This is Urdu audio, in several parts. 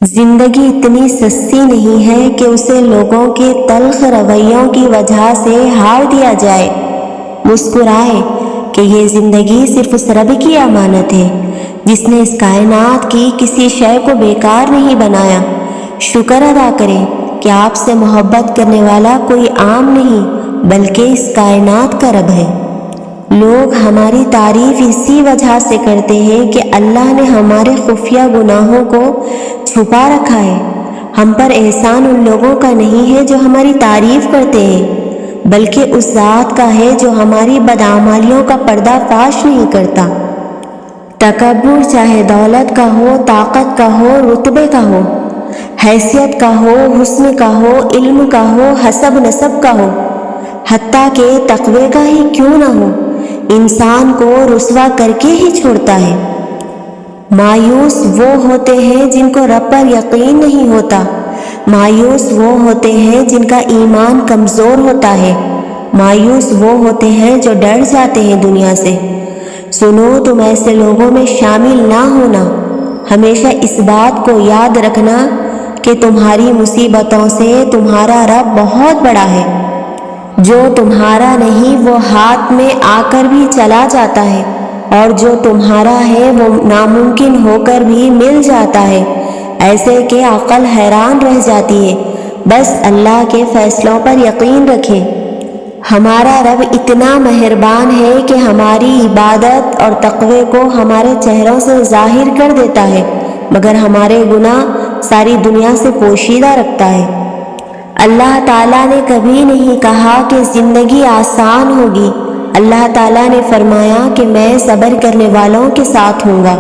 زندگی اتنی سستی نہیں ہے کہ اسے لوگوں کے تلخ رویوں کی وجہ سے ہار دیا جائے۔ مسکرائے کہ یہ زندگی صرف اس رب کی امانت ہے جس نے اس کائنات کی کسی شے کو بیکار نہیں بنایا۔ شکر ادا کریں کہ آپ سے محبت کرنے والا کوئی عام نہیں بلکہ اس کائنات کا رب ہے۔ لوگ ہماری تعریف اسی وجہ سے کرتے ہیں کہ اللہ نے ہمارے خفیہ گناہوں کو چھپا رکھا ہے۔ ہم پر احسان ان لوگوں کا نہیں ہے جو ہماری تعریف کرتے ہیں بلکہ اس ذات کا ہے جو ہماری بدعمالیوں کا پردہ فاش نہیں کرتا۔ تکبر چاہے دولت کا ہو، طاقت کا ہو، رتبے کا ہو، حیثیت کا ہو، حسن کا ہو، علم کا ہو، حسب نسب کا ہو، حتیٰ کہ تقوی کا ہی کیوں نہ ہو، انسان کو رسوا کر کے ہی چھوڑتا ہے۔ مایوس وہ ہوتے ہیں جن کو رب پر یقین نہیں ہوتا، مایوس وہ ہوتے ہیں جن کا ایمان کمزور ہوتا ہے، مایوس وہ ہوتے ہیں جو ڈر جاتے ہیں دنیا سے۔ سنو، تم ایسے لوگوں میں شامل نہ ہونا۔ ہمیشہ اس بات کو یاد رکھنا کہ تمہاری مصیبتوں سے تمہارا رب بہت بڑا ہے۔ جو تمہارا نہیں وہ ہاتھ میں آ کر بھی چلا جاتا ہے، اور جو تمہارا ہے وہ ناممکن ہو کر بھی مل جاتا ہے، ایسے کہ عقل حیران رہ جاتی ہے۔ بس اللہ کے فیصلوں پر یقین رکھیں۔ ہمارا رب اتنا مہربان ہے کہ ہماری عبادت اور تقوی کو ہمارے چہروں سے ظاہر کر دیتا ہے، مگر ہمارے گناہ ساری دنیا سے پوشیدہ رکھتا ہے۔ اللہ تعالیٰ نے کبھی نہیں کہا کہ زندگی آسان ہوگی۔ اللہ تعالیٰ نے فرمایا کہ میں صبر کرنے والوں کے ساتھ ہوں گا۔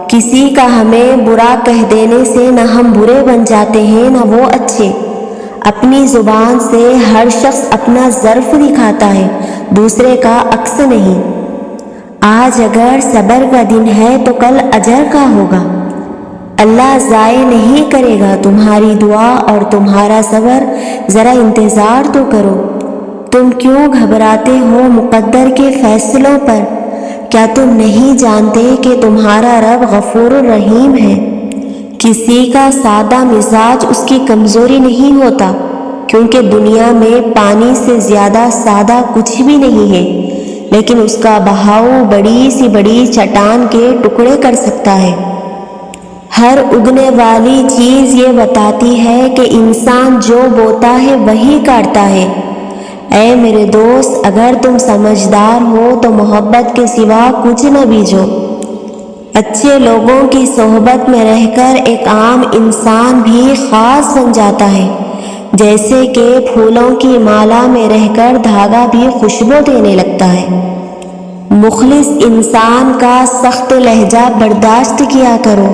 کسی کا ہمیں برا کہہ دینے سے نہ ہم برے بن جاتے ہیں نہ وہ اچھے۔ اپنی زبان سے ہر شخص اپنا ظرف دکھاتا ہے، دوسرے کا عکس نہیں۔ آج اگر صبر کا دن ہے تو کل اجر کا ہوگا۔ اللہ ضائع نہیں کرے گا تمہاری دعا اور تمہارا صبر۔ ذرا انتظار تو کرو۔ تم کیوں گھبراتے ہو مقدر کے فیصلوں پر؟ کیا تم نہیں جانتے کہ تمہارا رب غفور الرحیم ہے؟ کسی کا سادہ مزاج اس کی کمزوری نہیں ہوتا، کیونکہ دنیا میں پانی سے زیادہ سادہ کچھ بھی نہیں ہے، لیکن اس کا بہاؤ بڑی سی بڑی چٹان کے ٹکڑے کر سکتا ہے۔ ہر اگنے والی چیز یہ بتاتی ہے کہ انسان جو بوتا ہے وہی کاٹتا ہے۔ اے میرے دوست، اگر تم سمجھدار ہو تو محبت کے سوا کچھ نہ بیجو۔ اچھے لوگوں کی صحبت میں رہ کر ایک عام انسان بھی خاص بن جاتا ہے، جیسے کہ پھولوں کی مالا میں رہ کر دھاگا بھی خوشبو دینے لگتا ہے۔ مخلص انسان کا سخت لہجہ برداشت کیا کرو،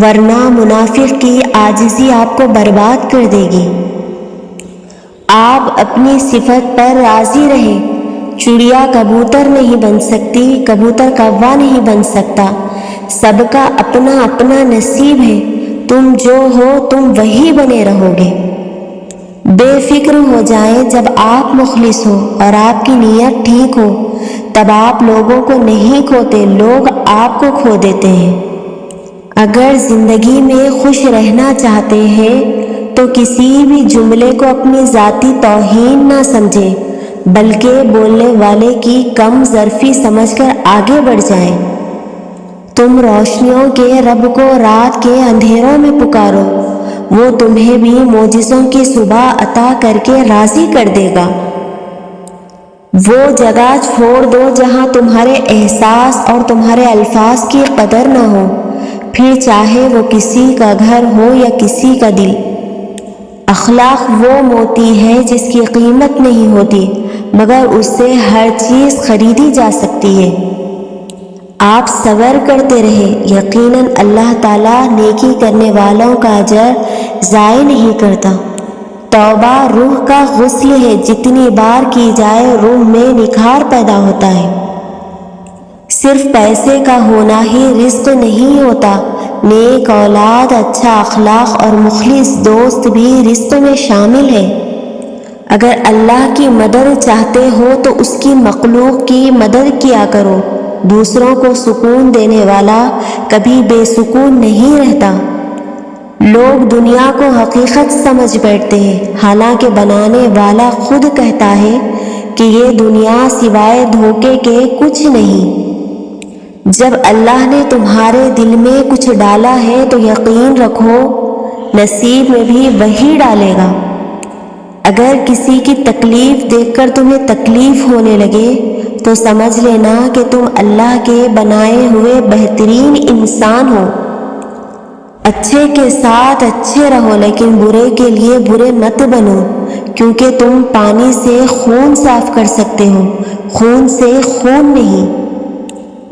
ورنہ منافق کی عاجزی آپ کو برباد کر دے گی۔ آپ اپنی صفت پر راضی رہیں۔ چڑیا کبوتر نہیں بن سکتی، کبوتر کوا نہیں بن سکتا۔ سب کا اپنا اپنا نصیب ہے۔ تم جو ہو تم وہی بنے رہو گے۔ بے فکر ہو جائیں جب آپ مخلص ہو اور آپ کی نیت ٹھیک ہو، تب آپ لوگوں کو نہیں کھوتے، لوگ آپ کو کھو دیتے ہیں۔ اگر زندگی میں خوش رہنا چاہتے ہیں تو کسی بھی جملے کو اپنی ذاتی توہین نہ سمجھیں، بلکہ بولنے والے کی کم ظرفی سمجھ کر آگے بڑھ جائیں۔ تم روشنیوں کے رب کو رات کے اندھیروں میں پکارو، وہ تمہیں بھی معجزوں کی صبح عطا کر کے راضی کر دے گا۔ وہ جگہ چھوڑ دو جہاں تمہارے احساس اور تمہارے الفاظ کی قدر نہ ہو، پھر چاہے وہ کسی کا گھر ہو یا کسی کا دل۔ اخلاق وہ موتی ہے جس کی قیمت نہیں ہوتی، مگر اس سے ہر چیز خریدی جا سکتی ہے۔ آپ صبر کرتے رہے، یقیناً اللہ تعالیٰ نیکی کرنے والوں کا اجر ضائع نہیں کرتا۔ توبہ روح کا غسل ہے، جتنی بار کی جائے روح میں نکھار پیدا ہوتا ہے۔ صرف پیسے کا ہونا ہی رزق نہیں ہوتا، نیک اولاد، اچھا اخلاق اور مخلص دوست بھی رزق میں شامل ہے۔ اگر اللہ کی مدد چاہتے ہو تو اس کی مخلوق کی مدد کیا کرو۔ دوسروں کو سکون دینے والا کبھی بے سکون نہیں رہتا۔ لوگ دنیا کو حقیقت سمجھ بیٹھتے ہیں، حالانکہ بنانے والا خود کہتا ہے کہ یہ دنیا سوائے دھوکے کے کچھ نہیں۔ جب اللہ نے تمہارے دل میں کچھ ڈالا ہے تو یقین رکھو نصیب میں بھی وہی ڈالے گا۔ اگر کسی کی تکلیف دیکھ کر تمہیں تکلیف ہونے لگے تو سمجھ لینا کہ تم اللہ کے بنائے ہوئے بہترین انسان ہو۔ اچھے کے ساتھ اچھے رہو، لیکن برے کے لیے برے مت بنو، کیونکہ تم پانی سے خون صاف کر سکتے ہو، خون سے خون نہیں۔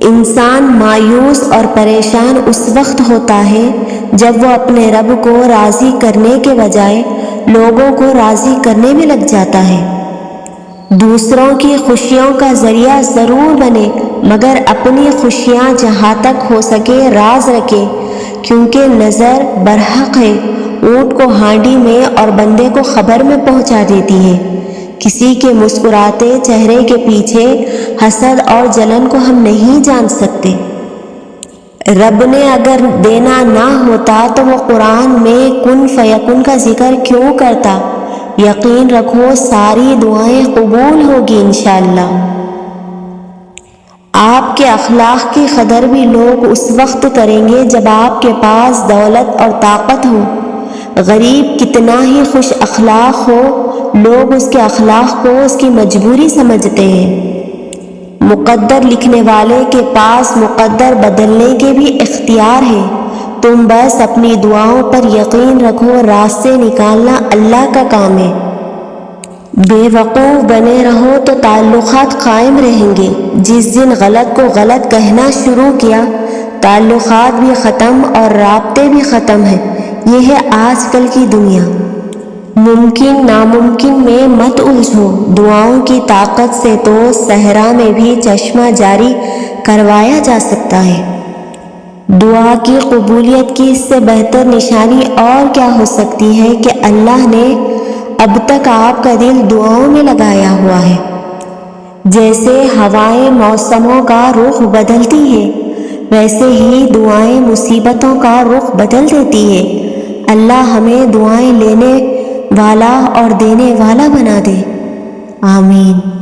انسان مایوس اور پریشان اس وقت ہوتا ہے جب وہ اپنے رب کو راضی کرنے کے بجائے لوگوں کو راضی کرنے میں لگ جاتا ہے۔ دوسروں کی خوشیوں کا ذریعہ ضرور بنے، مگر اپنی خوشیاں جہاں تک ہو سکے راز رکھے، کیونکہ نظر برحق ہے، اونٹ کو ہانڈی میں اور بندے کو خبر میں پہنچا دیتی ہے۔ کسی کے مسکراتے چہرے کے پیچھے حسد اور جلن کو ہم نہیں جان سکتے۔ رب نے اگر دینا نہ ہوتا تو وہ قرآن میں کن فیکن کا ذکر کیوں کرتا؟ یقین رکھو ساری دعائیں قبول ہوگی انشاءاللہ۔ آپ کے اخلاق کی قدر بھی لوگ اس وقت کریں گے جب آپ کے پاس دولت اور طاقت ہو۔ غریب کتنا ہی خوش اخلاق ہو، لوگ اس کے اخلاق کو اس کی مجبوری سمجھتے ہیں۔ مقدر لکھنے والے کے پاس مقدر بدلنے کے بھی اختیار ہے۔ تم بس اپنی دعاؤں پر یقین رکھو، راستے نکالنا اللہ کا کام ہے۔ بے وقوف بنے رہو تو تعلقات قائم رہیں گے۔ جس دن غلط کو غلط کہنا شروع کیا، تعلقات بھی ختم اور رابطے بھی ختم ہیں۔ یہ ہے آج کل کی دنیا۔ ممکن ناممکن میں مت الجھو، دعاؤں کی طاقت سے تو صحرا میں بھی چشمہ جاری کروایا جا سکتا ہے۔ دعا کی قبولیت کی اس سے بہتر نشانی اور کیا ہو سکتی ہے کہ اللہ نے اب تک آپ کا دل دعاؤں میں لگایا ہوا ہے۔ جیسے ہوائیں موسموں کا رخ بدلتی ہیں، ویسے ہی دعائیں مصیبتوں کا رخ بدل دیتی ہے۔ اللہ ہمیں دعائیں لینے والا اور دینے والا بنا دے، آمین۔